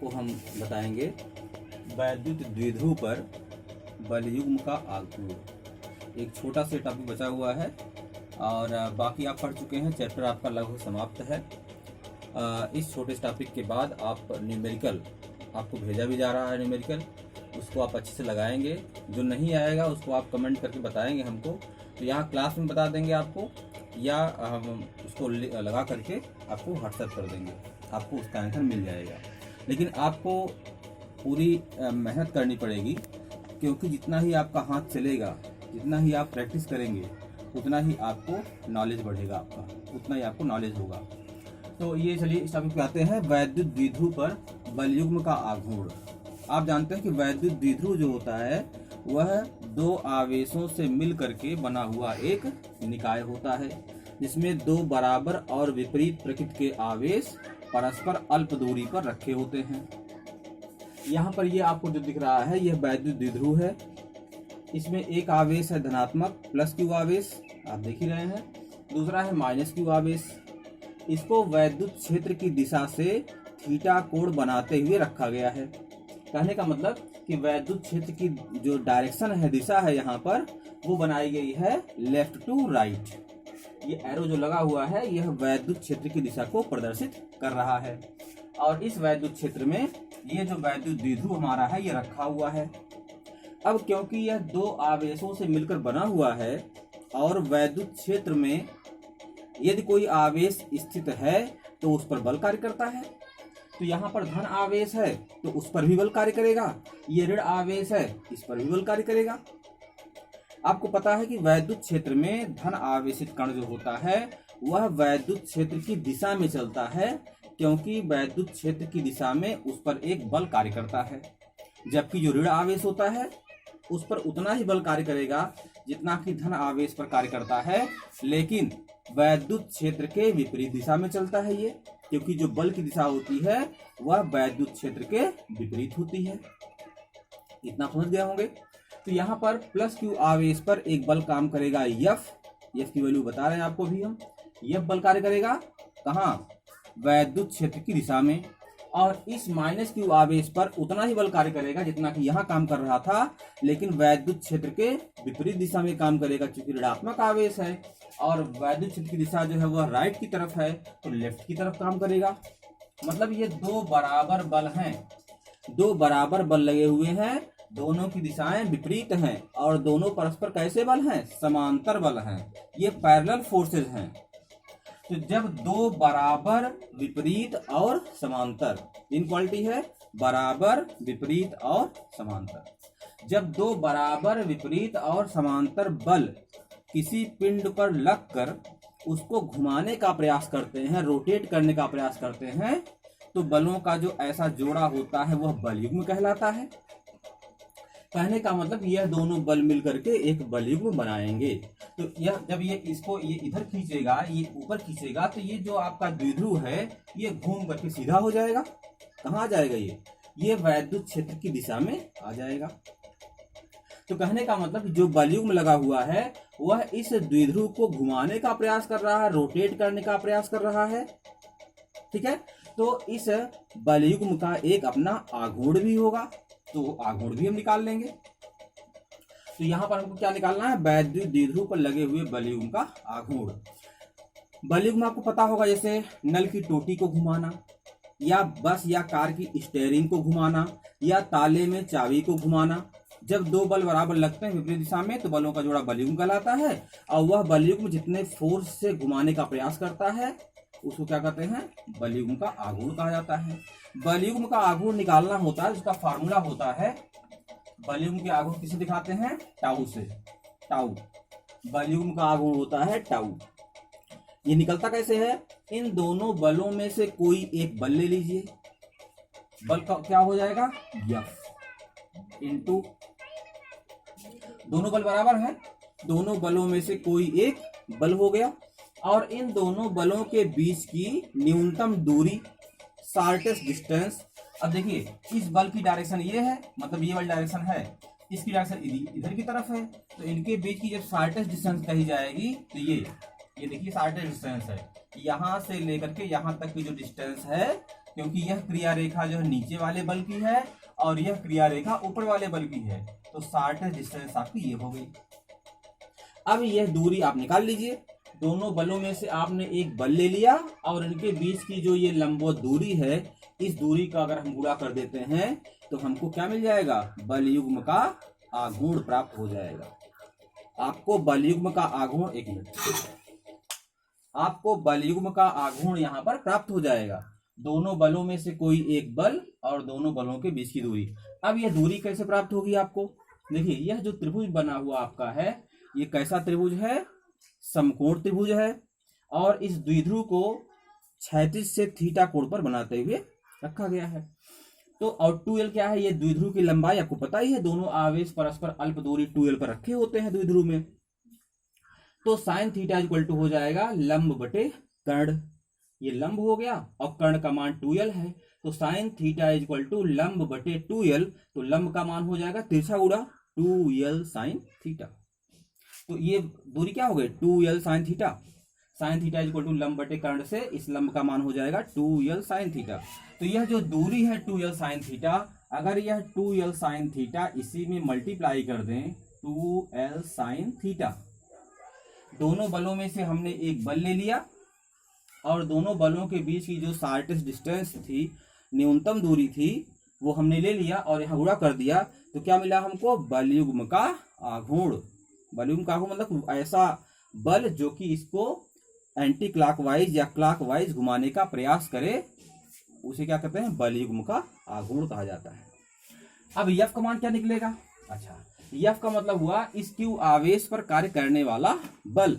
आपको हम बताएंगे वैद्युत द्विध्रुव पर बलयुग्म का आघूर्ण। एक छोटा सा टॉपिक बचा हुआ है और बाकी आप पढ़ चुके हैं, चैप्टर आपका लगभग समाप्त है। इस छोटे से टॉपिक के बाद आप न्यूमेरिकल आपको भेजा भी जा रहा है, न्यूमेरिकल उसको आप अच्छे से लगाएंगे। जो नहीं आएगा उसको आप कमेंट करके बताएंगे हमको, तो यहाँ क्लास में बता देंगे आपको, या हम उसको लगा करके आपको व्हाट्सएप कर देंगे, आपको उसका आंसर मिल जाएगा। लेकिन आपको पूरी मेहनत करनी पड़ेगी, क्योंकि जितना ही आपका हाथ चलेगा, जितना ही आप प्रैक्टिस करेंगे, उतना ही आपको नॉलेज बढ़ेगा, आपका उतना ही आपको नॉलेज होगा। तो ये चलिए इस टॉपिक पे आते हैं, वैद्युत द्विध्रुव पर बलयुग्म का आघूर्ण। आप जानते हैं कि वैद्युत द्विध्रुव जो होता है वह दो आवेशों से मिल करके बना हुआ एक निकाय होता है, जिसमें दो बराबर और विपरीत प्रकृति के आवेश परस्पर अल्प दूरी पर रखे होते हैं। यहाँ पर ये आपको जो दिख रहा है यह वैद्युत द्विध्रुव है। इसमें एक आवेश है धनात्मक प्लस क्यू आवेश, आप देख ही रहे हैं, दूसरा है माइनस क्यू आवेश। इसको वैद्युत क्षेत्र की दिशा से थीटा कोण बनाते हुए रखा गया है। कहने का मतलब कि वैद्युत क्षेत्र की जो डायरेक्शन है, दिशा है, यहाँ पर वो बनाई गई है लेफ्ट टू राइट। ये एरो जो लगा हुआ है यह वैद्युत क्षेत्र की दिशा को प्रदर्शित कर रहा है। और इस वैद्युत क्षेत्र में ये जो वैद्युत द्विध्रुव हमारा है ये रखा हुआ है। अब क्योंकि यह दो आवेशों से मिलकर बना हुआ है और वैद्युत क्षेत्र में यदि कोई आवेश स्थित है तो उस पर बल कार्य करता है। तो यहाँ पर धन आवेश है तो उस पर भी बल कार्य करेगा, ये ऋण आवेश है इस पर भी बल कार्य करेगा। आपको पता है कि वैद्युत क्षेत्र में धन आवेशित कण जो होता है वह वैद्युत क्षेत्र की दिशा में चलता है, क्योंकि वैद्युत क्षेत्र की दिशा में उस पर एक बल कार्य करता है। जबकि जो ऋण आवेश होता है उस पर उतना ही बल कार्य करेगा जितना कि धन आवेश पर कार्य करता है, लेकिन वैद्युत क्षेत्र के विपरीत दिशा में चलता है ये, क्योंकि जो बल की दिशा होती है वह वैद्युत क्षेत्र के विपरीत होती है। इतना समझ गए होंगे। तो यहाँ पर प्लस क्यू आवेश पर एक बल काम करेगा एफ की वैल्यू बता रहे हैं आपको भी हम। एफ बल कार्य करेगा कहाँ? वैद्युत क्षेत्र की दिशा में। और इस माइनस क्यू आवेश पर उतना ही बल कार्य करेगा जितना कि यहाँ काम कर रहा था, लेकिन वैद्युत क्षेत्र के विपरीत दिशा में काम करेगा, क्योंकि ऋणात्मक आवेश है और वैद्युत क्षेत्र की दिशा जो है वह राइट की तरफ है, तो लेफ्ट की तरफ काम करेगा। मतलब ये दो बराबर बल हैं, दो बराबर बल लगे हुए हैं, दोनों की दिशाएं विपरीत हैं और दोनों परस्पर कैसे बल हैं? समांतर बल हैं, ये पैरेलल फोर्सेज हैं। तो जब दो बराबर विपरीत और समांतर, इनक्वालिटी है बराबर विपरीत और समांतर, जब दो बराबर विपरीत और समांतर बल किसी पिंड पर लगकर उसको घुमाने का प्रयास करते हैं, रोटेट करने का प्रयास करते हैं, तो बलों का जो ऐसा जोड़ा होता है वह बलयुग्म कहलाता है। कहने का मतलब यह दोनों बल मिलकर के एक बलयुग्म बनाएंगे। तो यह जब ये इसको ये इधर खींचेगा, ये ऊपर खींचेगा, तो ये जो आपका द्विध्रुव है ये घूम करके सीधा हो जाएगा। कहाँ आ जाएगा? ये वैद्युत क्षेत्र की दिशा में आ जाएगा। तो कहने का मतलब जो बलयुग्म लगा हुआ है वह इस द्विध्रुव को घुमाने का प्रयास कर रहा है, रोटेट करने का प्रयास कर रहा है। ठीक है, तो इस बलयुग्म का एक अपना आघूर्ण भी होगा, तो आघूर्ण भी हम निकाल लेंगे। तो यहाँ पर हमको क्या निकालना है? वैद्युत द्विध्रुव पर लगे हुए बलयुग्म का आघूर्ण। बलयुग्म आपको पता होगा, जैसे नल की टोटी को घुमाना, या बस या कार की स्टीयरिंग को घुमाना, या ताले में चाबी को घुमाना। जब दो बल बराबर लगते हैं विपरीत दिशा में तो बलों का जोड़ा बलयुग्म कहलाता है, और वह बलयुग्म जितने फोर्स से घुमाने का प्रयास करता है उसको क्या कहते हैं? बलयुग्म का आघूर्ण कहा जाता है। बलयुग्म का आघूर्ण निकालना होता है, उसका फार्मूला होता है, बलयुग्म के आघूर्ण किसे दिखाते हैं? टाउ से। टाउ बलयुग्म का आघूर्ण होता है टाउ। ये निकलता कैसे है? इन दोनों बलों में से कोई एक बल ले लीजिए, बल का क्या हो जाएगा? एफ इंटू, दोनों बल बराबर हैं, दोनों बलों में से कोई एक बल हो गया, और इन दोनों बलों के बीच की न्यूनतम दूरी, शॉर्टेस्ट डिस्टेंस। अब देखिए इस बल की डायरेक्शन ये है, मतलब ये वाली डायरेक्शन है, इसकी डायरेक्शन इधर की तरफ है, तो इनके बीच की जब शॉर्टेस्ट डिस्टेंस कही जाएगी तो ये ये देखिए शॉर्टेस्ट डिस्टेंस है, यहाँ से लेकर के यहाँ तक की जो डिस्टेंस है, क्योंकि यह क्रिया रेखा जो है नीचे वाले बल की है और यह क्रिया रेखा ऊपर वाले बल की है, तो शॉर्टेस्ट डिस्टेंस आपकी ये हो गई। अब यह दूरी आप निकाल लीजिए, दोनों बलों में से आपने एक बल ले लिया और इनके बीच की जो ये लंबवत दूरी है, इस दूरी का अगर हम गुणा कर देते हैं तो हमको क्या मिल जाएगा, बल युग्म का आघूर्ण प्राप्त हो जाएगा। आपको बल युग्म का आघूर्ण, एक मिनट, आपको बल युग्म का आघूर्ण यहां पर प्राप्त हो जाएगा, दोनों बलों में से कोई एक बल और दोनों बलों के बीच की दूरी। अब यह दूरी कैसे प्राप्त होगी आपको, देखिए यह जो त्रिभुज बना हुआ आपका है, ये कैसा त्रिभुज है, समकोण त्रिभुज है, और इस द्विध्रुव को क्षैतिज से थीटा कोण पर बनाते हुए रखा गया है। तो और 2l क्या है, ये द्विध्रुव की लंबाई आपको पता ही है, दोनों आवेश परस्पर अल्प दूरी 2l पर रखे होते हैं द्विध्रुव में। तो साइन थीटा इक्वल टू हो जाएगा लंब बटे कर्ण, ये लंब हो गया और कर्ण का मान 2l है, तो साइन थीटा इक्वल टू लंब बटे 2l, तो लंब का मान हो जाएगा तिरछा गुणा 2l साइन थीटा। तो ये दूरी क्या हो गई, 2l sine theta, sine theta equal to लंब बटे कर्ण से इस लंब का मान हो जाएगा 2l साइन थीटा। तो यह जो दूरी है 2l साइन थीटा, अगर यह 2l साइन थीटा इसी में मल्टीप्लाई कर दें 2l साइन थीटा, दोनों बलों में से हमने एक बल ले लिया और दोनों बलों के बीच की जो शॉर्टेस्ट डिस्टेंस थी, न्यूनतम दूरी थी, वो हमने ले लिया और यहाँ गुणा कर दिया, तो क्या मिला हमको, बल युग्म का आघूर्ण। बल युग्म का आघूर्ण मतलब ऐसा बल जो कि इसको एंटी क्लॉकवाइज या क्लॉकवाइज घुमाने का प्रयास करे, उसे क्या कहते हैं, बल युग्म का आघूर्ण कहा जाता है। अब F का मान क्या निकलेगा, अच्छा F का मतलब हुआ इस Q आवेश पर कार्य करने वाला बल।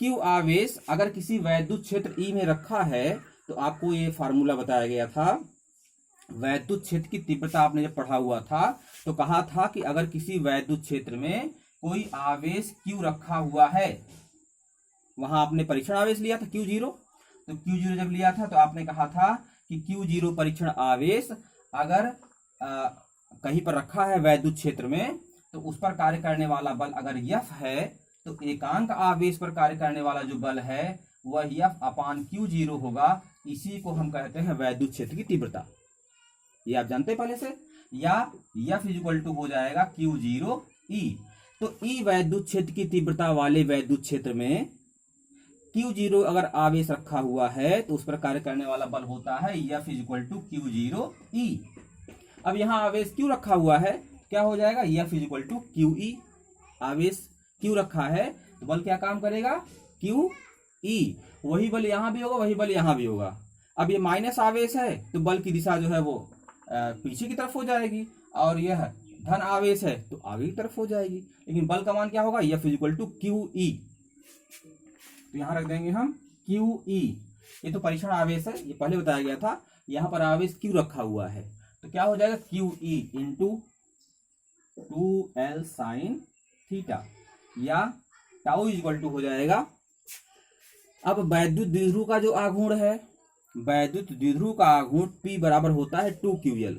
Q आवेश अगर किसी वैद्युत क्षेत्र E में रखा है, तो आपको ये फार्मूला बताया गया था, वैद्युत क्षेत्र की तीव्रता आपने जब पढ़ा हुआ था तो कहा था कि अगर किसी वैद्युत क्षेत्र में कोई आवेश Q रखा हुआ है, वहां आपने परीक्षण आवेश लिया था Q0, तो Q0 जब लिया था तो आपने कहा था कि Q0 परीक्षण आवेश अगर कहीं पर रखा है वैद्युत क्षेत्र में, तो उस पर कार्य करने वाला बल अगर F है, तो एकांक आवेश पर कार्य करने वाला जो बल है वह F अपान Q0 होगा। इसी को हम कहते हैं वैद्युत क्षेत्र की तीव्रता, ये आप जानते हैं पहले से, या F इक्वल टू हो जाएगा Q0 E। तो E वैद्युत क्षेत्र की तीव्रता वाले वैद्युत क्षेत्र में Q0 अगर आवेश रखा हुआ है तो उस पर कार्य करने वाला बल होता है F equal to Q0 E। अब यहाँ आवेश Q रखा हुआ है, क्या हो जाएगा, F इक्वल टू QE, आवेश Q रखा है तो बल क्या काम करेगा, QE, वही बल यहाँ भी होगा, वही बल यहाँ भी होगा। अब ये माइनस आवेश है तो बल की दिशा जो है वो पीछे की तरफ हो जाएगी, और यह धन आवेश है तो आगे की तरफ हो जाएगी, लेकिन बल का मान क्या होगा, F इक्वल टू QE। तो यहाँ रख देंगे हम QE, ये तो परीक्षण आवेश है, ये पहले बताया गया था, यहाँ पर आवेश Q रखा हुआ है, तो क्या हो जाएगा, QE into 2l sine theta, या टाउ इक्वल टू हो जाएगा। अब वैद्युत द्विध्रुव का जो आघूर्ण है, वैद्युत द्विध्रुव का आघूर्ण P बराबर होता है 2QL।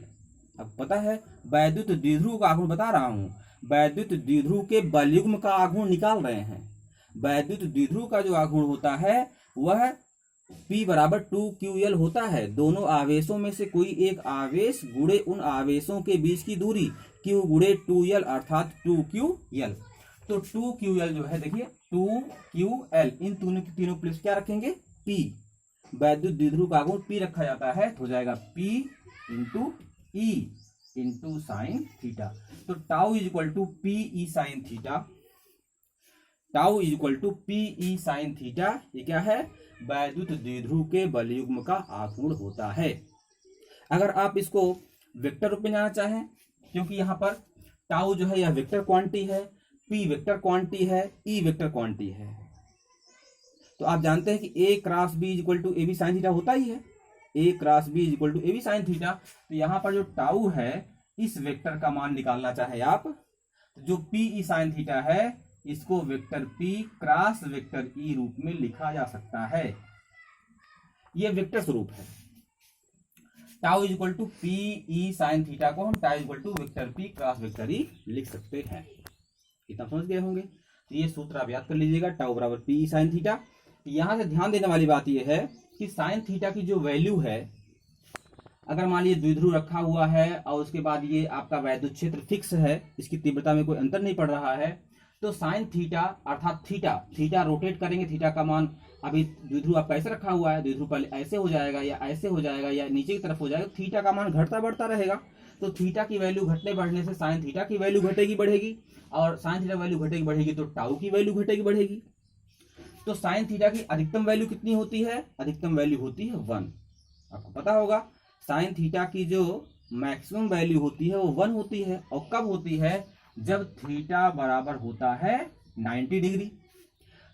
अब पता है वैद्युत द्विध्रुव का आघूर्ण बता रहा हूं, वैद्युत द्विध्रुव के बल युग्म का आघूर्ण निकाल रहे हैं। वैद्युत द्विध्रुव का जो आघूर्ण होता है वह P बराबर 2QL होता है, दोनों आवेशों में से कोई एक आवेश गुणे उन आवेशों के बीच की दूरी Q गुणे 2L अर्थात 2QL। तो 2QL जो है, देखिए 2QL, इन तीनों प्लेस क्या रखेंगे, P, वैद्युत द्विध्रुव का आघूर्ण P रखा जाता है, तो हो जाएगा P into E into sine theta. तो tau is equal to PE sine theta, tau is equal to PE sine theta, ये क्या है, वैद्युत द्विध्रुव के बल युग्म का आघूर्ण होता है। अगर आप इसको वेक्टर रूप में जाना चाहें, क्योंकि यहाँ पर टाउ जो है यह वेक्टर क्वांटिटी है, P वेक्टर क्वांटिटी है, E वेक्टर क्वांटिटी है, तो आप जानते हैं कि A cross B equal to AB sine theta होता ही है, A cross B equal to AB sine theta. तो यहाँ पर जो टाउ है, इस वेक्टर का मान निकालना चाहे आप, तो जो PE साइन थीटा है इसको vector P cross vector E रूप में लिखा जा सकता है, ये वेक्टर स्वरूप है। Tau is equal to PE sine theta को हम tau equal to vector P cross vector E लिख सकते हैं। इतना समझ गए होंगे। तो ये सूत्र आप याद कर लीजिएगा, टाउ बराबर पी साइन थीटा। यहाँ से ध्यान देने वाली बात यह है कि साइन थीटा की जो वैल्यू है, अगर मान लीजिए द्विध्रुव रखा हुआ है और उसके बाद ये आपका वैद्युत क्षेत्र फिक्स है, इसकी तीव्रता में कोई अंतर नहीं पड़ रहा है, तो साइन थीटा अर्थात थीटा रोटेट करेंगे, थीटा का मान, अभी द्विध्रुव आपका ऐसे रखा हुआ है, द्विध्रुव पहले ऐसे हो जाएगा या ऐसे हो जाएगा या नीचे की तरफ हो जाएगा, थीटा का मान घटता बढ़ता रहेगा। तो थीटा की वैल्यू घटने बढ़ने से साइन थीटा की वैल्यू घटेगी बढ़ेगी, और साइन थीटा वैल्यू घटेगी बढ़ेगी तो टाउ की वैल्यू घटेगी बढ़ेगी। तो साइन थीटा की अधिकतम वैल्यू कितनी होती है? अधिकतम वैल्यू होती है 1। आपको पता होगा साइन थीटा की जो मैक्सिमम वैल्यू होती है वो 1 होती है। और कब होती है? जब थीटा बराबर होता है 90 डिग्री।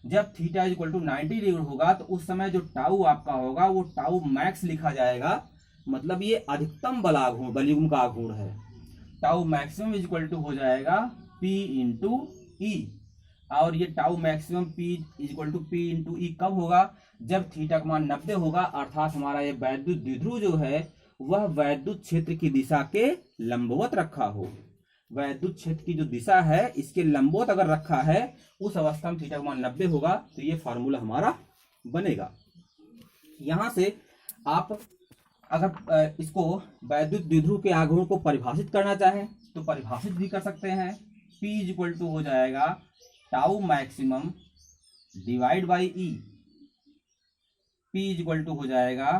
जब थीटा इक्वल टू 90 डिग्री होगा तो उस समय जो टाउ आपका होगा वो टाउ मैक्स लिखा जाएगा, मतलब ये अधिकतम बलयुग्म का आघूर्ण है। टाउ मैक्सिमम इक्वल टू हो जाएगा P इंटू ई, और ये tau maximum P equal to P into E कब होगा? जब थीटा का मान 90 होगा, अर्थात हमारा ये वैद्युत द्विध्रुव जो है वह वैद्युत क्षेत्र की दिशा के लंबवत रखा हो। वैद्युत क्षेत्र की जो दिशा है इसके लंबवत अगर रखा है, उस अवस्था में थीटा का मान 90 होगा, तो ये फार्मूला हमारा बनेगा। यहां से आप अगर इसको वैद्युत द्विध्रुव के आघूर्ण को परिभाषित करना चाहें तो परिभाषित भी कर सकते हैं। P इक्वल टू हो जाएगा tau maximum divide by E. P equal to हो जाएगा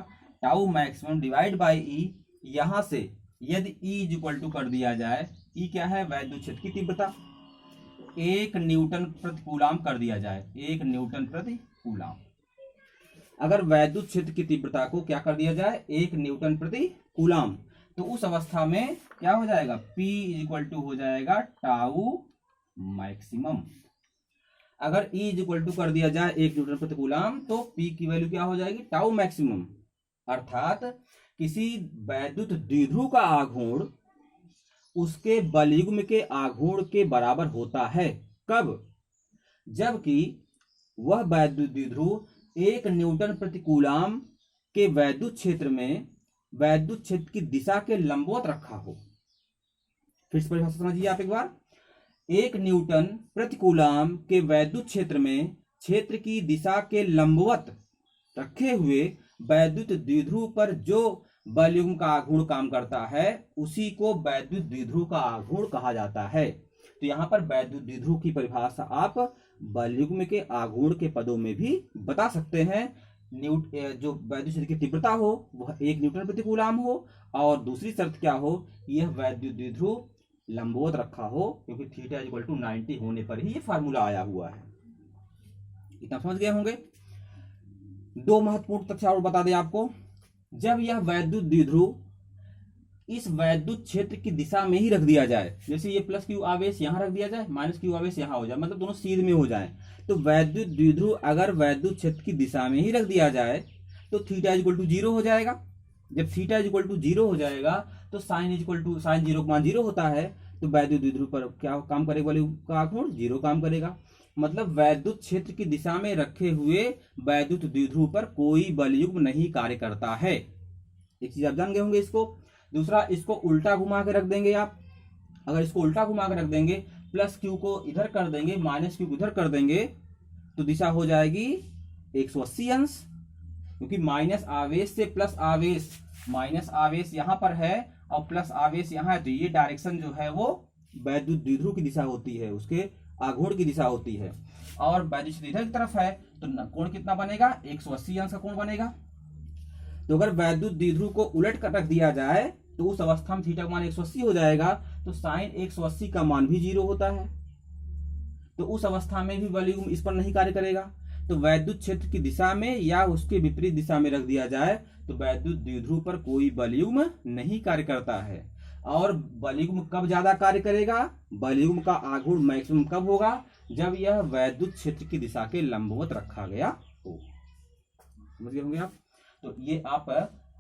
tau maximum divide by E. यहां से यदि E इक्वल टू कर दिया जाए, E क्या है? वैद्युत क्षेत्र की तीव्रता, 1 न्यूटन प्रति कूलाम कर दिया जाए, 1 न्यूटन प्रति कूलाम। अगर वैद्युत क्षेत्र की तीव्रता को क्या कर दिया जाए? 1 न्यूटन प्रति कूलाम, तो उस अवस्था में क्या हो जाएगा? P इक्वल टू हो जाएगा टाउ मैक्सिमम। अगर E इक्वल टू कर दिया जाए 1 न्यूटन प्रति कूलाम, तो P की वैल्यू क्या हो जाएगी? Tau maximum. अर्थात किसी वैद्युत द्विध्रुव का आघूर्ण उसके बलयुग्म के आघूर्ण के बराबर होता है। कब? जबकि वह वैद्युत द्विध्रुव 1 न्यूटन प्रति कूलाम के वैद्युत क्षेत्र में वैद्युत क्षेत्र की दिशा के लंबवत रखा हो। फिर से परिभाषा समझिए आप एक बार। 1 न्यूटन प्रति कूलाम के वैद्युत क्षेत्र में क्षेत्र की दिशा के लंबवत रखे हुए वैद्युत द्विध्रुव पर जो बलयुग्म का आघूर्ण काम करता है उसी को वैद्युत द्विध्रुव का आघूर्ण कहा जाता है। तो यहाँ पर वैद्युत द्विध्रुव की परिभाषा आप बलयुग्म के आघूर्ण के पदों में भी बता सकते हैं। जो वैद्युत क्षेत्र की तीव्रता हो वह 1 न्यूटन प्रति कूलाम हो, और दूसरी शर्त क्या हो? यह वैद्युत द्विध्रुव लंबवत रखा हो, क्योंकि थीटा इक्वल टू 90 होने पर ही ये फार्मूला आया हुआ है। इतना समझ गए होंगे। 2 महत्वपूर्ण तथ्य और बता दें आपको। जब यह वैद्युत द्विध्रुव इस वैद्युत क्षेत्र की दिशा में ही रख दिया जाए, जैसे ये प्लस क्यू आवेश यहां रख दिया जाए, माइनस क्यू आवेश यहां हो जाए, मतलब दोनों सीध में हो जाए, तो वैद्युत द्विध्रुव अगर वैद्युत क्षेत्र की दिशा में ही रख दिया जाए तो थीटा इक्वल टू 0 हो जाएगा। जब थीटा इक्वल टू 0 हो जाएगा तो साइन 0 का मान 0 होता है, तो वैद्युत द्विध्रुव पर क्या काम करेगा? बलयुग्म का आघूर्ण 0 काम करेगा। मतलब वैद्युत क्षेत्र की दिशा में रखे हुए वैद्युत द्विध्रुव पर कोई बलयुग्म नहीं कार्य करता है। एक चीज आप जान गए होंगे इसको। दूसरा, इसको उल्टा घुमा के रख देंगे आप। अगर इसको उल्टा घुमा के रख देंगे, प्लस क्यू को इधर कर देंगे, माइनस क्यू को इधर कर देंगे, तो दिशा हो जाएगी 180 अंश, क्योंकि माइनस आवेश से प्लस आवेश, माइनस आवेश यहां पर है और प्लस आवेश यहां है, तो ये डायरेक्शन जो है वो वैद्युत द्विध्रुव की दिशा होती है, उसके आघूर्ण की दिशा होती है। और वैद्युत क्षेत्र इधर की तरफ है तो कोण कितना बनेगा? 180 अंश का कोण बनेगा। तो अगर वैद्युत द्विध्रुव को उलट कर रख दिया जाए तो उस अवस्था में थीटा का मान 180 हो जाएगा, तो साइन 180 का मान भी 0 होता है, तो उस अवस्था में भी बलयुग्म इस पर नहीं कार्य करेगा। तो वैद्युत क्षेत्र की दिशा में या उसके विपरीत दिशा में रख दिया जाए तो वैद्युत द्विध्रुव पर कोई बलयुग्म नहीं कार्य करता है। और बलयुग्म कब ज्यादा कार्य करेगा? बलयुग्म का आघूर्ण मैक्सिमम कब होगा? जब यह वैद्युत क्षेत्र की दिशा के लंबवत रखा गया हो। समझ गए होंगे आप। तो ये आप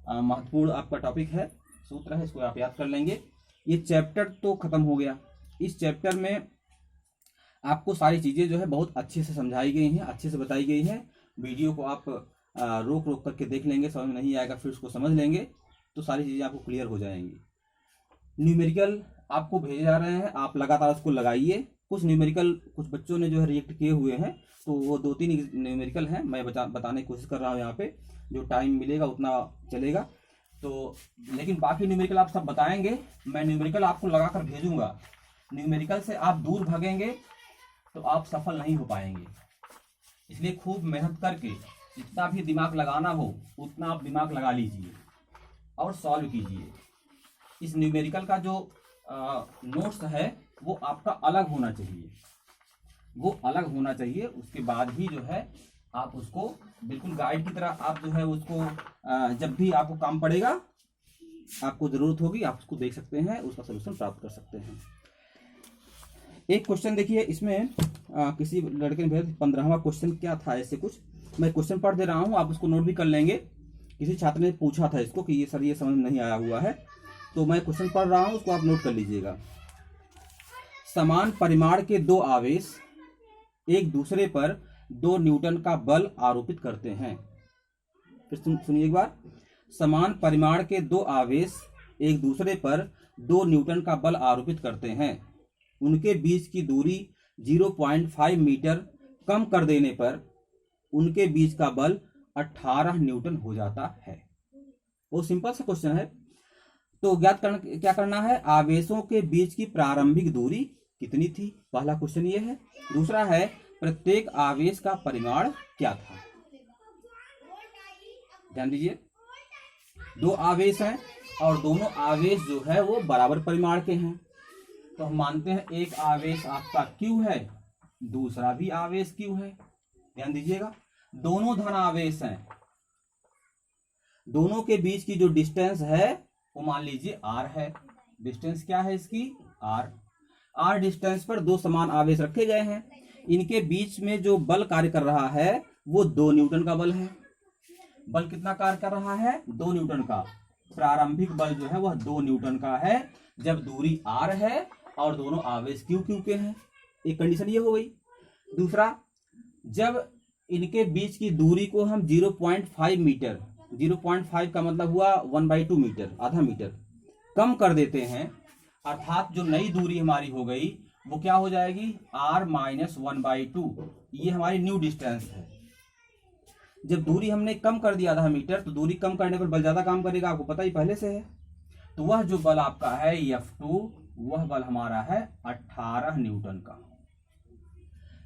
महत्वपूर्ण आपका टॉपिक है, सूत्र है, इसको आप याद कर लेंगे। ये चैप्टर तो खत्म हो गया। इस चैप्टर में आपको सारी चीजें जो है बहुत अच्छे से समझाई गई हैं, अच्छे से बताई गई हैं। वीडियो को आप रोक रोक करके देख लेंगे, समझ नहीं आएगा फिर उसको समझ लेंगे, तो सारी चीजें आपको क्लियर हो जाएंगी। न्यूमेरिकल आपको भेजे जा रहे हैं, आप लगातार उसको लगाइए, कुछ न्यूमेरिकल कुछ बच्चों ने जो है रिएक्ट किए हुए हैं, तो वो 2-3 न्यूमेरिकल हैं, मैं बताने की कोशिश कर रहा हूँ यहाँ पे, जो टाइम मिलेगा उतना चलेगा। तो लेकिन बाकी न्यूमेरिकल आप सब बताएंगे, मैं न्यूमेरिकल आपको लगा कर भेजूंगा। न्यूमेरिकल से आप दूर भागेंगे तो आप सफल नहीं हो पाएंगे। इसलिए खूब मेहनत करके जितना भी दिमाग लगाना हो उतना आप दिमाग लगा लीजिए और सॉल्व कीजिए। इस न्यूमेरिकल का जो नोट्स है वो आपका अलग होना चाहिए, वो अलग होना चाहिए। उसके बाद ही जो है आप उसको बिल्कुल गाइड की तरह आप जो है उसको जब भी आपको काम पड़ेगा, आपको जरूरत होगी, आप उसको देख सकते हैं, उसका सलूशन प्राप्त कर सकते हैं। एक क्वेश्चन देखिए, इसमें किसी लड़के ने भेजा 15वां क्वेश्चन क्या था, ऐसे कुछ मैं क्वेश्चन पढ़ दे रहा हूँ, आप उसको नोट भी कर लेंगे। किसी छात्र ने पूछा था इसको कि ये सर ये समझ में नहीं आया हुआ है, तो मैं क्वेश्चन पढ़ रहा हूँ, उसको आप नोट कर लीजिएगा। समान परिमाण के दो आवेश एक दूसरे पर 2 न्यूटन का बल आरोपित करते हैं। फिर सुनिए एक बार। समान परिमाण के दो आवेश एक दूसरे पर 2 न्यूटन का बल आरोपित करते हैं। उनके बीच की दूरी 0.5 मीटर कम कर देने पर उनके बीच का बल 18 न्यूटन हो जाता है। वो सिंपल सा क्वेश्चन है। तो क्या करना है, आवेशों के बीच की प्रारंभिक दूरी कितनी थी, पहला क्वेश्चन ये है। दूसरा है प्रत्येक आवेश का परिमाण क्या था। ध्यान दीजिए, 2 आवेश हैं और दोनों आवेश जो है वो बराबर परिमाण के हैं। तो हम मानते हैं एक आवेश आपका Q है, दूसरा भी आवेश Q है। ध्यान दीजिएगा, दोनों धन आवेश हैं, दोनों के बीच की जो डिस्टेंस है वो मान लीजिए R है। डिस्टेंस क्या है इसकी, R डिस्टेंस पर 2 समान आवेश रखे गए हैं। इनके बीच में जो बल कार्य कर रहा है वो 2 न्यूटन का बल है। बल कितना कार्य कर रहा है, 2 न्यूटन का। प्रारंभिक बल जो है वह 2 न्यूटन का है जब दूरी R है और दोनों आवेश Q के हैं। एक कंडीशन ये हो गई। दूसरा, जब इनके बीच की दूरी को हम 0.5 मीटर, 0.5 का मतलब हुआ 1/2 मीटर, आधा मीटर कम कर देते हैं, अर्थात जो नई दूरी हमारी हो गई वो क्या हो जाएगी, R - 1/2। ये हमारी न्यू डिस्टेंस है। जब दूरी हमने कम कर दिया आधा मीटर, तो दूरी कम करने पर बल ज्यादा काम करेगा, आपको पता ही पहले से है। तो वह जो बल आपका है F2, वह बल हमारा है 18 न्यूटन का।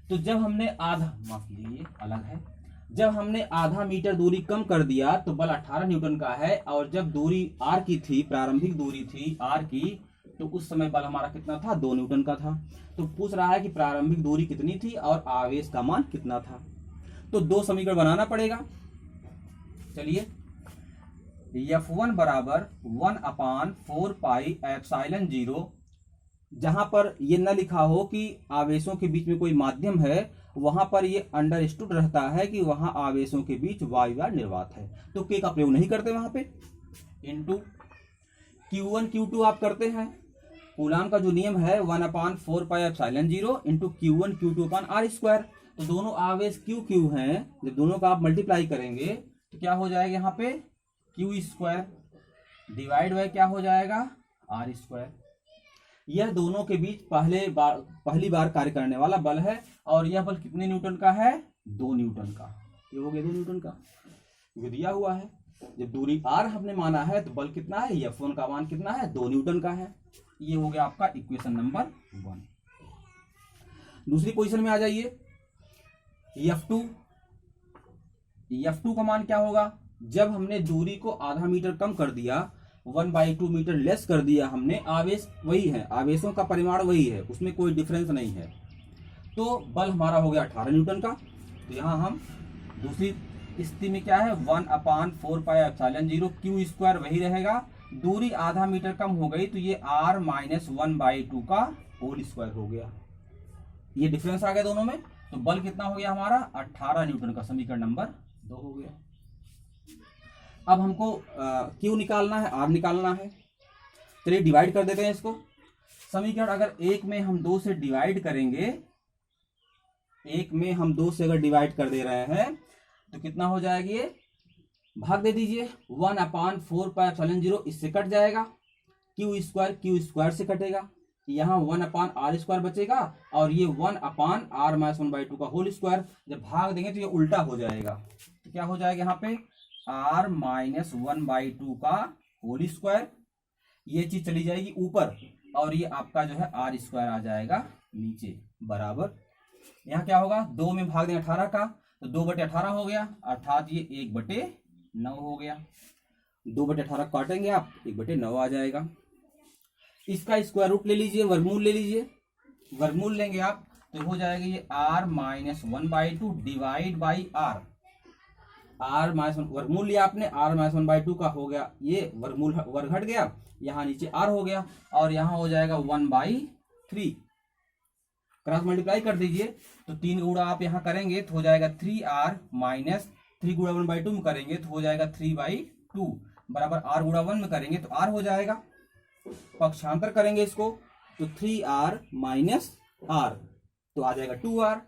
तो जब हमने माफ कीजिए अलग है, जब हमने आधा मीटर दूरी कम कर दिया तो बल 18 न्यूटन का है। और जब दूरी R की थी, प्रारंभिक दूरी थी R की, तो उस समय बल हमारा कितना था, 2 न्यूटन का था। तो पूछ रहा है कि प्रारंभिक दूरी कितनी थी और आवेश का मान कितना था। तो 2 समीकरण बनाना पड़ेगा। चलिए, F1 बराबर 1/4 पाई एप्सिलॉन 0, जहां पर ये न लिखा हो कि आवेशों के बीच में कोई माध्यम है, वहां पर ये अंडरस्टूड रहता है कि वहां आवेशों के बीच वायुवार निर्वात है, तो के का प्रयोग नहीं करते वहां पे। इनटू Q1 Q2 आप करते हैं। कूलाम का जो नियम है 1/4 pi epsilon 0 into Q1 Q2 upon R²। तो दोनों आवेश Q हैं, जब दोनों का आप मल्टीप्लाई करेंगे तो क्या हो जाएगा, यहाँ पे Q² डिवाइड बाय क्या हो जाएगा, R²। यह दोनों के बीच पहली बार कार्य करने वाला बल है। और यह बल कितने न्यूटन का है, 2 न्यूटन का। ये हो गया 2 न्यूटन का, ये दिया हुआ है। जब दूरी R हमने माना है तो बल कितना है, F1 का मान कितना है, 2 न्यूटन का है। ये हो गया आपका इक्वेशन नंबर 1। दूसरी पोजीशन में आ जाइए। F2 का मान क्या होगा, जब हमने दूरी को आधा मीटर कम कर दिया, 1/2 मीटर लेस कर दिया हमने, आवेश वही है, आवेशों का परिमाण वही है, उसमें कोई डिफरेंस नहीं है। तो बल हमारा हो गया 18 न्यूटन का। तो यहाँ हम दूसरी स्थिति में क्या है, 1/4 पाई एप्सिलॉन 0, Q² वही रहेगा। दूरी आधा मीटर कम हो गई तो ये R - 1/2 का होल स्क्वायर हो गया। ये डिफरेंस आ गया दोनों में। तो बल कितना हो गया हमारा, 18 न्यूटन का। समीकरण नंबर 2 हो गया। अब हमको Q निकालना है, R निकालना है। चलिए डिवाइड कर देते हैं इसको। समीकरण अगर 1 में हम 2 से डिवाइड करेंगे, 1 में हम 2 से अगर डिवाइड कर दे रहे हैं तो कितना हो जाएगी, ये भाग दे दीजिए। 1/4 पाई एप्सिलॉन 0 इससे कट जाएगा, Q² से कटेगा। यहाँ 1/r² बचेगा और ये 1/r-1/2 का होल स्क्वायर। जब भाग देंगे तो ये उल्टा हो जाएगा, तो क्या हो जाएगा यहाँ पे r-1/2 का होल स्क्वायर, ये चीज चली जाएगी ऊपर और ये आपका जो है r² आ जाएगा नीचे, बराबर यहाँ क्या होगा 2 में भाग देंगे 18 का, तो 2/18 हो गया, अर्थात ये 1/9 हो गया। 2/18 काटेंगे आप, 1/9 आ जाएगा। इसका स्क्वायर रूट ले लीजिए, वर्गमूल ले लीजिए, वर्गमूल लेंगे आप तो हो जाएगा ये r-1/2 डिवाइड बाई r, वर्गमूल लिया आपने, r-1/2 का हो गया, ये वर्गमूल वर्ग हट गया, यहाँ नीचे r हो गया और यहाँ हो जाएगा 1/3, क्रॉस मल्टीप्लाई कर दीजिए तो 3 गुणा आप यहाँ करेंगे तो हो जाएगा 3r माइनस 3 गुणा 1/2 में करेंगे तो हो जाएगा 3/2 बराबर r गुणा 1 में करेंगे तो r हो जाएगा, पक्षांतर करेंगे इसको तो 3r माइनस r तो आ जाएगा 2r,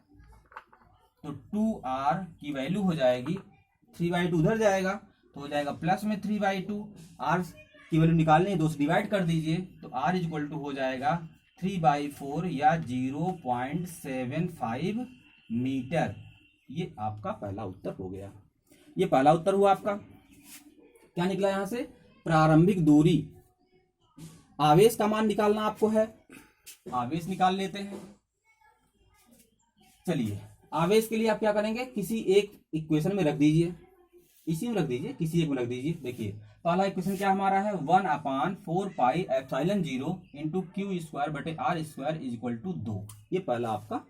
तो 2r की वैल्यू हो जाएगी 3/2 उधर जाएगा तो हो जाएगा प्लस में 3/2, r की वैल्यू निकालनी है 2 से डिवाइड कर दीजिए तो r इक्वल टू हो जाएगा 3/4 या 0.75 मीटर। ये आपका पहला उत्तर हो गया, ये पहला उत्तर हुआ आपका। क्या निकला यहां से, प्रारंभिक दूरी, आवेश का मान निकालना आपको है, आवेश निकाल लेते हैं। चलिए आवेश के लिए आप क्या करेंगे, किसी एक इक्वेशन में रख दीजिए, इसी में रख दीजिए, किसी एक में रख दीजिए। देखिए पहला इक्वेशन क्या हमारा है 1/4πε0 into q²/r² is equal to 2, ये पहला आपका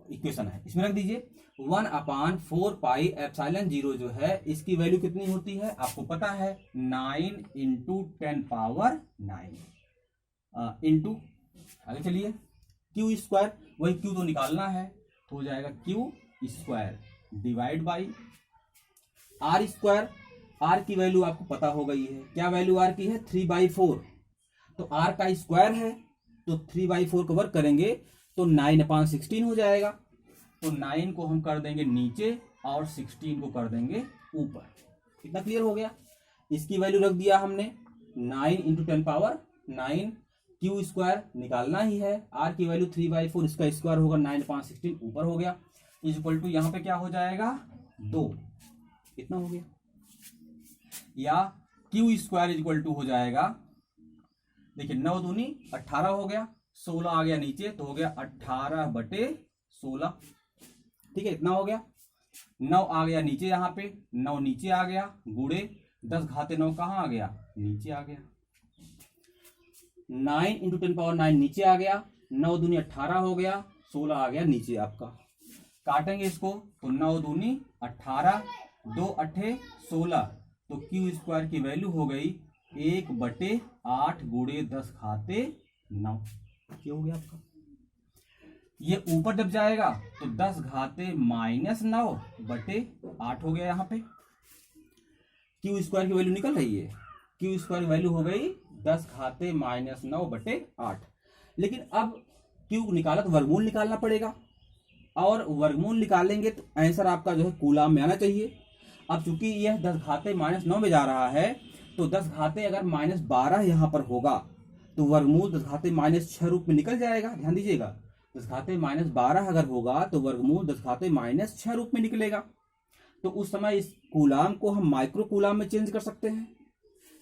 इक्वेशन है, इसमें रख दीजिए। 1/4πε0 जो है इसकी वैल्यू कितनी होती है आपको पता है 9 इंटू 10⁹ इंटू आगे चलिए q², वही q तो निकालना है तो हो जाएगा q² divide by r², r की वैल्यू आपको पता हो गई है, क्या वैल्यू r की है 3/4, तो r का स्क्वायर है तो 3/4 को वर्ग करेंगे तो 9/16 हो जाएगा, तो 9 को हम कर देंगे नीचे और 16 को कर देंगे ऊपर। कितना क्लियर हो गया, इसकी वैल्यू रख दिया हमने 9 इंटू 10⁹, q² निकालना ही है, r की वैल्यू 3/4, इसका स्क्वायर होगा 9/16 ऊपर हो गया, इज इक्वल टू यहाँ पे क्या हो जाएगा 2, कितना हो गया, या q² इज इक्वल टू हो जाएगा, देखिए 9 दूनी 18 हो गया, 16 आ गया नीचे तो हो गया 18/16, ठीक है इतना हो गया। 9 आ गया नीचे, यहाँ पे 9 नीचे आ गया, गुणे 10⁻9 कहाँ आ गया नीचे आ गया, 9 इंटू 10⁹ नीचे आ गया, 9 दूनी 18 हो गया, 16 आ गया नीचे आपका, काटेंगे इसको तो 9 दूनी 18, 2 8 16, तो q² की वैल्यू हो गई 1/8 गुणे 10⁻9, क्या हो गया आपका, ये ऊपर जब जाएगा तो 10⁻9/8 हो गया, यहाँ पे q² की वैल्यू निकल रही है, q² की वैल्यू हो गई 10⁻9/8, लेकिन अब q निकाला तो वर्गमूल निकालना पड़ेगा, और वर्गमूल निकालेंगे तो आंसर आपका जो है कूलाम में आना चाहिए। अब चूंकि यह 10⁻9 में जा रहा है तो 10 अगर -12 यहाँ पर होगा तो वर्गमूल 10⁻6 रूप में निकल जाएगा, ध्यान दीजिएगा 10⁻12 अगर होगा तो वर्गमूल 10⁻6 रूप में निकलेगा, तो उस समय इस कूलाम को हम माइक्रो कूलाम में चेंज कर सकते हैं।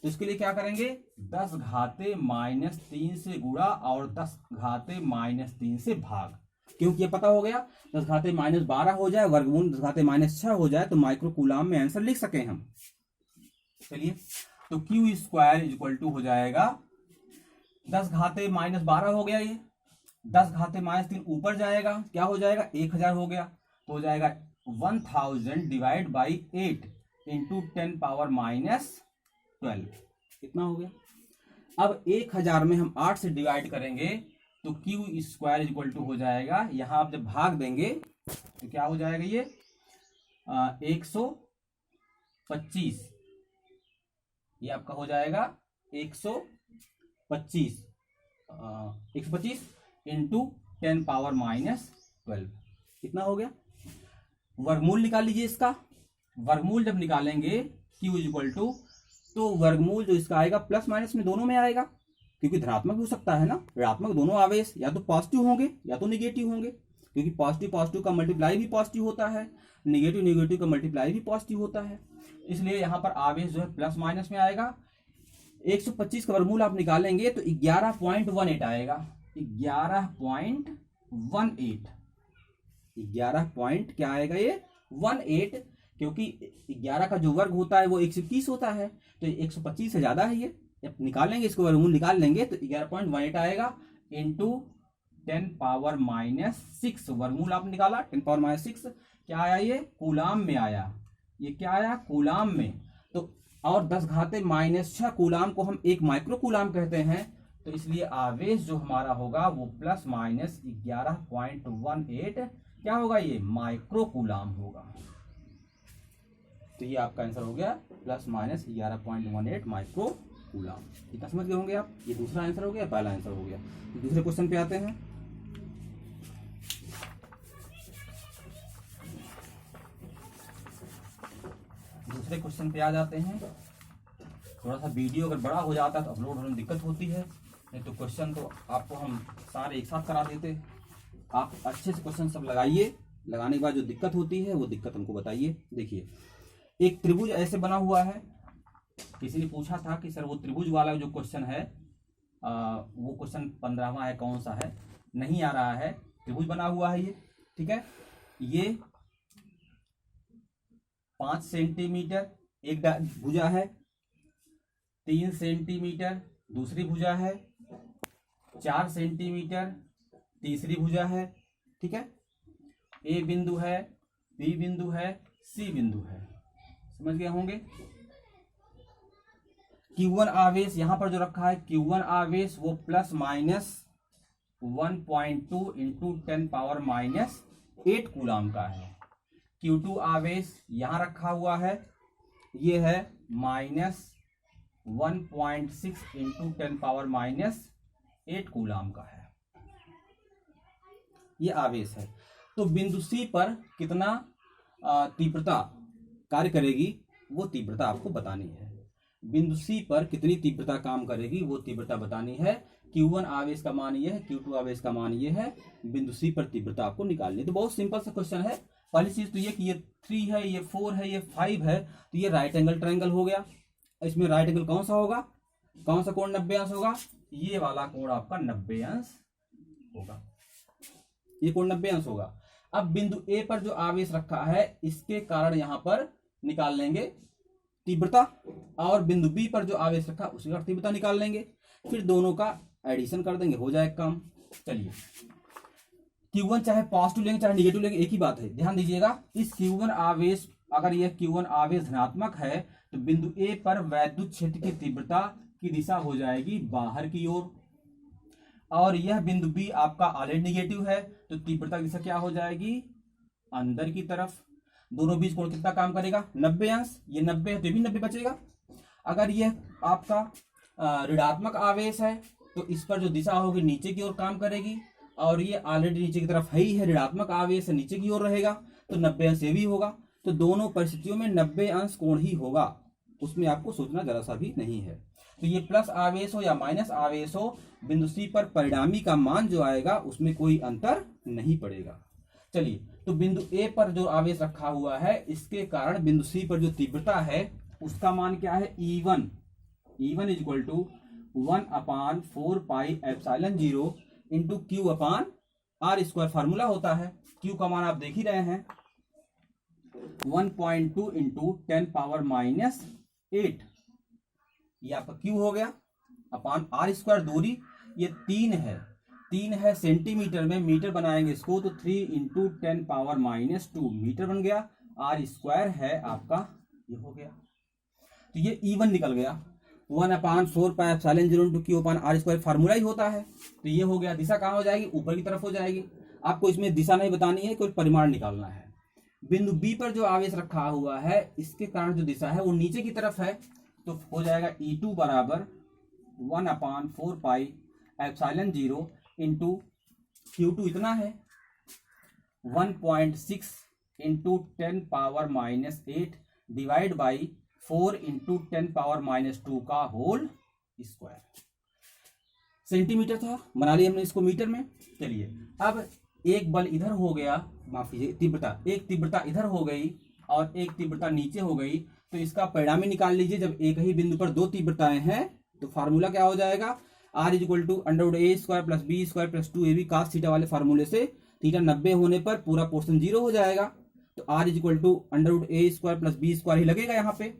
तो इसके लिए क्या करेंगे 10⁻³ से गुणा और 10⁻³ से भाग, क्योंकि ये पता हो गया 10⁻12 हो जाए वर्गमूल 10⁻6 हो जाए तो माइक्रो कूलाम में आंसर लिख सके हम। चलिए तो q² इज इक्वल टू हो जाएगा 10⁻12 हो गया, ये 10⁻³ ऊपर जाएगा क्या हो जाएगा 1000 हो गया, तो हो जाएगा 1000 डिवाइड बाई 8 इंटू 10⁻12, कितना हो गया। अब 1000 में हम 8 से डिवाइड करेंगे तो q² इज इक्वल टू हो जाएगा, यहां आप जब भाग देंगे तो क्या हो जाएगा ये 125, ये आपका हो जाएगा 125 इंटू 10⁻12, कितना हो गया। वर्गमूल निकाल लीजिए इसका, वर्गमूल जब निकालेंगे q इज इक्वल टू, तो वर्गमूल जो इसका आएगा प्लस माइनस में दोनों में आएगा, क्योंकि धनात्मक भी हो सकता है ना, ऋणात्मक दोनों आवेश या तो पॉजिटिव होंगे या तो निगेटिव होंगे, क्योंकि पॉजिटिव पॉजिटिव का मल्टीप्लाई भी पॉजिटिव होता है, निगेटिव निगेटिव का मल्टीप्लाई भी पॉजिटिव होता है। इसलिए यहाँ पर आवेश जो है प्लस माइनस में आएगा। 125 का वर्गमूल आप निकालेंगे तो 11.18 आएगा। 11.18 11 पॉइंट क्या आएगा ये 18, क्योंकि 11 का जो वर्ग होता है वो 130 होता है, तो 125 से ज्यादा है ये। जब निकालेंगे इसको वर्गमूल निकाल लेंगे तो 11.18 आएगा इंटू 10⁻⁻6 वर्गमूल आप निकाला 10⁻⁻6 क्या आया ये कूलाम में आया। ये क्या आया कूलाम में। तो और 10⁻⁻6 कूलाम को हम 1 माइक्रो कूलाम कहते हैं, तो इसलिए आवेश जो हमारा होगा वो प्लस माइनस 11.18 क्या होगा ये माइक्रो कूलाम होगा। तो ये आपका आंसर हो गया प्लस माइनस 11.18 माइक्रो कूलाम। इतना समझ गए होंगे आप। ये दूसरा आंसर हो गया, पहला आंसर हो गया। दूसरे क्वेश्चन पे आते हैं। दूसरे क्वेश्चन पे आ जाते हैं। थोड़ा सा वीडियो अगर बड़ा हो जाता है तो अपलोड होने में दिक्कत होती है, नहीं तो क्वेश्चन तो आपको हम सारे एक साथ करा देते। आप अच्छे से क्वेश्चन सब लगाइए, लगाने के बाद जो दिक्कत होती है वो दिक्कत हमको बताइए। देखिए एक त्रिभुज ऐसे बना हुआ है। किसी ने पूछा था कि सर वो त्रिभुज वाला जो क्वेश्चन है वो क्वेश्चन 15वां है, कौन सा है, नहीं आ रहा है। त्रिभुज बना हुआ है ये, ठीक है। ये 5 सेंटीमीटर एक भुजा है, 3 सेंटीमीटर दूसरी भुजा है, 4 सेंटीमीटर तीसरी भुजा है, ठीक है। ए बिंदु है, बी बिंदु है, सी बिंदु है, समझ गए होंगे। Q1 आवेश यहां पर जो रखा है Q1 आवेश वो प्लस माइनस 1.2 इंटू 10⁻⁻8 कूलाम का है। Q2 आवेश यहां रखा हुआ है, ये है माइनस 1.6 इंटू 10⁻⁻8 कूलाम का है। ये आवेश है। तो बिंदु सी पर कितना तीव्रता कार्य करेगी वो तीव्रता आपको बतानी है। बिंदु सी पर कितनी तीव्रता काम करेगी वो तीव्रता बतानी है। Q1 आवेश का मान ये है, Q2 आवेश का मान ये है, बिंदु सी पर तीव्रता आपको निकालनी है। तो बहुत सिंपल सा क्वेश्चन है। पहली चीज तो ये कि ये 3 है, ये 4 है, ये 5 है, तो ये राइट एंगल ट्रायंगल हो गया। इसमें राइट एंगल कौन सा होगा, कौन सा कोण 90 अंश होगा, ये वाला कोण आपका 90 अंश होगा, ये कोण 90 अंश होगा। अब बिंदु ए पर जो आवेश रखा है इसके कारण यहां पर निकाल लेंगे तीव्रता, और बिंदु बी पर जो आवेश रखा उसके कारण तीव्रता निकाल लेंगे, फिर दोनों का एडिशन कर देंगे, हो जाएगा काम। चलिए Q1 चाहे पॉजिटिव लेंगे चाहे निगेटिव लेंगे एक ही बात है, ध्यान दीजिएगा। इस Q1 आवेश अगर यह Q1 आवेश धनात्मक है तो बिंदु ए पर वैद्युत क्षेत्र की तीव्रता की दिशा हो जाएगी बाहर की ओर, और यह बिंदु बी आपका ऑलरेडी निगेटिव है तो तीव्रता की दिशा क्या हो जाएगी अंदर की तरफ। दोनों बीच कोण कितना काम करेगा 90 अंश, ये 90 है तो ये भी 90 बचेगा। अगर यह आपका ऋणात्मक आवेश है तो इस पर जो दिशा होगी नीचे की ओर काम करेगी, और ये ऑलरेडी नीचे की तरफ है ही है, ऋणात्मक आवेश है नीचे की ओर रहेगा तो 90 अंश ये भी होगा। तो दोनों परिस्थितियों में 90 अंश कोण ही होगा, उसमें आपको सोचना जरा सा भी नहीं है। तो ये प्लस आवेश हो या माइनस आवेश हो, बिंदु सी पर परिणामी का मान जो आएगा उसमें कोई अंतर नहीं पड़ेगा। चलिए तो बिंदु ए पर जो आवेश रखा हुआ है इसके कारण बिंदु सी पर जो तीव्रता है उसका मान क्या है E1 is equal to 1/4πε0 into Q/r²। Formula होता है, Q का मान आप देख ही रहे हैं 1.2 इंटू 10⁻⁻8, ये आपका Q हो गया अपान r²। दूरी ये 3 है सेंटीमीटर में, मीटर बनाएंगे इसको तो 3 इंटू 10⁻⁻2 मीटर बन गया, r² है आपका, ये हो गया। तो ये E1 निकल गया 1/4πε0 इंटू Q/r², फार्मूला ही होता है। तो ये हो गया। दिशा कहाँ हो जाएगी ऊपर की तरफ हो जाएगी। आपको इसमें दिशा नहीं बतानी है, कोई परिमाण निकालना है। बिंदु बी पर जो आवेश रखा हुआ है इसके कारण जो दिशा है वो नीचे की तरफ है, तो हो जाएगा E2 बराबर 1/4πε0 इंटू Q2 इतना है 1.6 इंटू 10⁻⁻8 डिवाइड बाई 4 इंटू 10⁻⁻2 का होल स्क्वायर। सेंटीमीटर था, बना लिया हमने इसको मीटर में। चलिए अब एक बल इधर हो गया, माफ कीजिए तीव्रता, एक तीव्रता इधर हो गई और एक तीव्रता नीचे हो गई, तो इसका परिणामी निकाल लीजिए। जब एक ही बिंदु पर दो तीव्रताएं हैं तो फार्मूला क्या हो जाएगा, R is equal to under A square plus B square plus 2ab cos theta वाले फार्मूले से थीटा 90 होने पर पूरा पोर्शन 0 हो जाएगा। तो r is equal to under A square plus B square ही लगेगा यहाँ पे।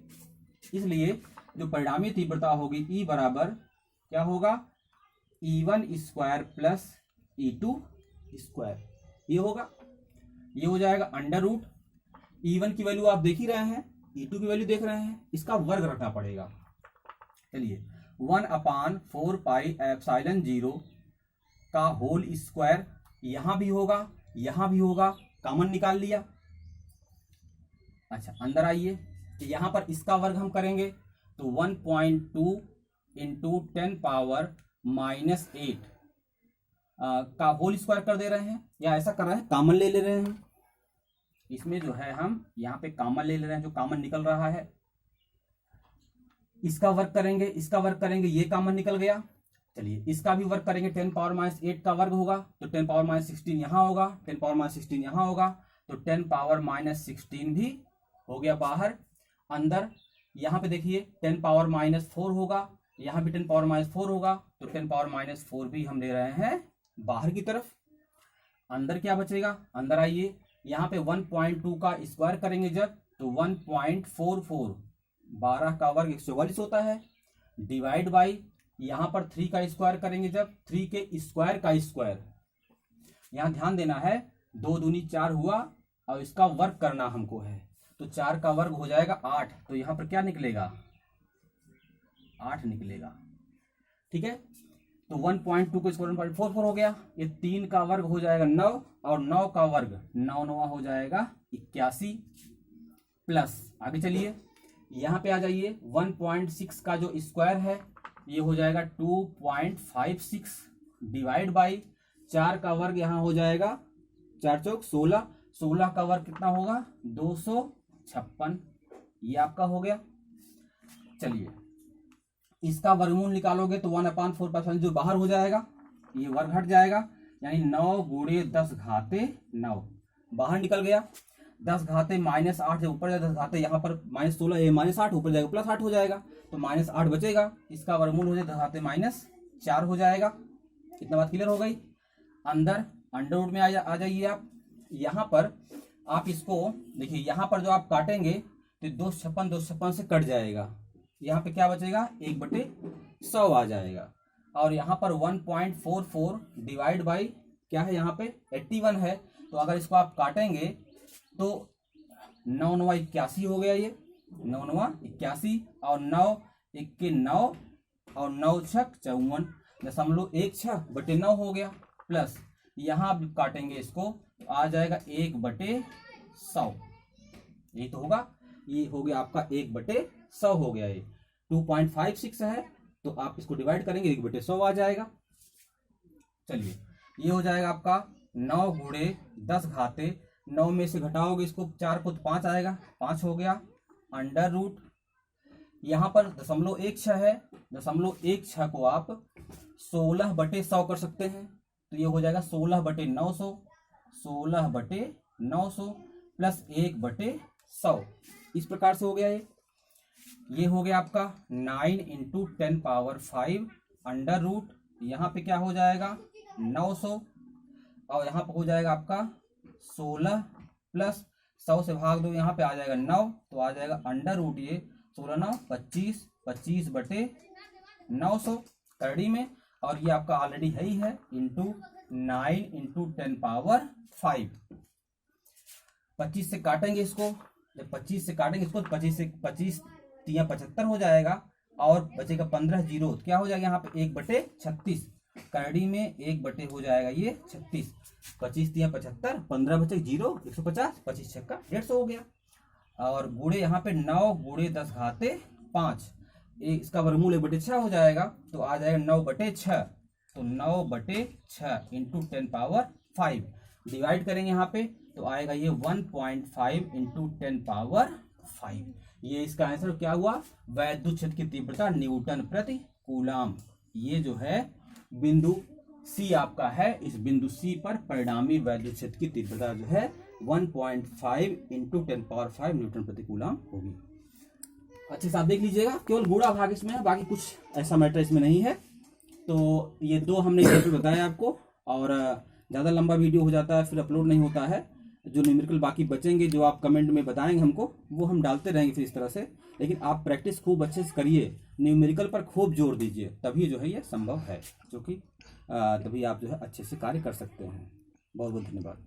इसलिए जो परिणामी तीव्रता होगी ई बराबर क्या होगा, E1 square plus E2 square, ये होगा, ये हो जाएगा अंडर रूट। E1 की वैल्यू आप देख ही रहे हैं, E2 की वैल्यू देख रहे हैं, इसका वर्ग रखना पड़ेगा। चलिए 1/4 पाई एप्सिलॉन 0 का होल स्क्वायर, यहां भी होगा यहां भी होगा, कॉमन निकाल लिया। अच्छा अंदर आइए, तो यहां पर इसका वर्ग हम करेंगे तो 1.2 इंटू 10 पावर -8 का होल स्क्वायर कर दे रहे हैं, या ऐसा कर रहे हैं कॉमन ले रहे हैं। इसमें जो है हम यहाँ पे कॉमन ले रहे हैं, जो कॉमन निकल रहा है इसका वर्ग करेंगे, इसका वर्ग करेंगे, ये कॉमन निकल गया। चलिए इसका भी वर्ग करेंगे, 10 पावर -8 का वर्ग होगा तो 10 पावर -16 यहाँ होगा, 10 पावर -16 यहाँ होगा, तो 10 पावर -16 भी हो गया बाहर। अंदर यहाँ पे देखिए 10 पावर -4 होगा, यहाँ भी 10 पावर -4 होगा, तो 10 पावर -4 भी हम ले रहे हैं बाहर की तरफ। अंदर क्या बचेगा, अंदर आइए, यहाँ पे 1.2 का स्क्वायर करेंगे जब तो 1.44, 12 का वर्ग 144 होता है, डिवाइड बाई यहाँ पर 3 का स्क्वायर करेंगे जब 3 के स्क्वायर का स्क्वायर। यहाँ ध्यान देना है 2 दूनी 4 हुआ और इसका वर्ग करना हमको है, तो 4 का वर्ग हो जाएगा 8, तो यहाँ पर क्या निकलेगा 8 निकलेगा। ठीक है, तो 1.2 को स्क्वायर 1.44 हो गया, ये 3 का वर्ग हो जाएगा 9 और 9 का वर्ग 9 9 हो जाएगा 81 प्लस, आगे चलिए यहाँ पे आ जाइए, 1.6 का जो स्क्वायर है ये हो जाएगा 2.56 डिवाइड बाई 4 का वर्ग यहाँ हो जाएगा 4 चौक 16, 16 का वर्ग कितना होगा 256, ये आपका हो गया। चलिए इसका वर्गमूल निकालोगे तो 1/4 जो बाहर हो जाएगा ये वर्ग हट जाएगा, यानी 9 गुणे 10 घाते 9 बाहर निकल गया। 10 घाते -8 जब ऊपर जाएगा, 10 घाते यहाँ पर -16 ये -8 ऊपर जाएगा +8 हो जाएगा, तो -8 बचेगा, इसका वर्गमूल हो जाएगा 10 घाते -4 हो जाएगा। इतना बात क्लियर हो गई। अंदर अंडर रूट में आ जाइए आप, यहाँ पर आप इसको देखिए, यहाँ पर जो आप काटेंगे तो 256 से कट जाएगा, यहाँ पे क्या बचेगा 1/100 आ जाएगा, और यहाँ पर 1.44 डिवाइड बाई क्या है यहाँ पे 81 है, तो अगर इसको आप काटेंगे तो 9 9 81 हो गया, ये 9 9 81 और 9 1 के 9 और 9 6 54 .16 हो गया, प्लस यहाँ आप काटेंगे इसको तो आ जाएगा 1/100, यही तो होगा, ये हो गया आपका 1/100 हो गया। ये 2.56 है तो आप इसको डिवाइड करेंगे 1/100 आ जाएगा। चलिए ये हो जाएगा आपका 9 गुणे 10 घाते 9 में से घटाओगे इसको 4 को तो 5 आएगा, 5 हो गया अंडर रूट, यहाँ पर 0.16 है, 0.16 को आप 16/100 कर सकते हैं, तो ये हो जाएगा 16/900, 16/900 प्लस 1/100, इस प्रकार से हो गया। ये हो गया आपका 9 × 10 पावर 5 अंडर रूट, यहाँ पे क्या हो जाएगा 900 और यहाँ पे हो जाएगा आपका 16 प्लस 100 से भाग दो, यहाँ पे आ जाएगा 9, तो आ जाएगा अंडर रूट, ये 16 9 25, 25/900 करड़ी में, और ये आपका ऑलरेडी है ही है, इंटू 9 × 10 पावर 5। 25 से काटेंगे इसको, जब 25 से काटेंगे इसको 25 से 25 3 75 हो जाएगा, और बचेगा 15 जीरो, क्या हो जाएगा यहाँ पे 1/36 करड़ी में 1 हो जाएगा ये 36, 25 3 75, 15 बचे 0 150, 25 छक्का 150 हो गया, और गुणे यहाँ पे 9 गुणे 10 घाते 5, इसका वर्गमूल 1/6 हो जाएगा, तो आ जाएगा 9/6, तो 9/6 इंटू 10 पावर 5 डिवाइड करेंगे यहाँ पे तो आएगा ये 1.5 इंटू 10 पावर 5। ये इसका आंसर क्या हुआ, वैद्युत क्षेत्र की तीव्रता न्यूटन प्रति कूलम, ये जो है बिंदु सी आपका है, इस बिंदु सी पर परिणामी वैद्युत क्षेत्र की तीव्रता जो है 1.5 × 10⁵ न्यूटन प्रति कूलम होगी। अच्छे से आप देख लीजिएगा, केवल गुणा भाग इसमें है, बाकी कुछ ऐसा मैटर इसमें नहीं है। तो ये दो हमने एग्जाम्पल बताया आपको, और ज़्यादा लंबा वीडियो हो जाता है फिर अपलोड नहीं होता है। जो न्यूमेरिकल बाकी बचेंगे जो आप कमेंट में बताएंगे हमको, वो हम डालते रहेंगे फिर इस तरह से। लेकिन आप प्रैक्टिस खूब अच्छे से करिए, न्यूमेरिकल पर खूब जोर दीजिए, तभी जो है ये संभव है, जो कि तभी आप जो है अच्छे से कार्य कर सकते हैं। बहुत बहुत धन्यवाद।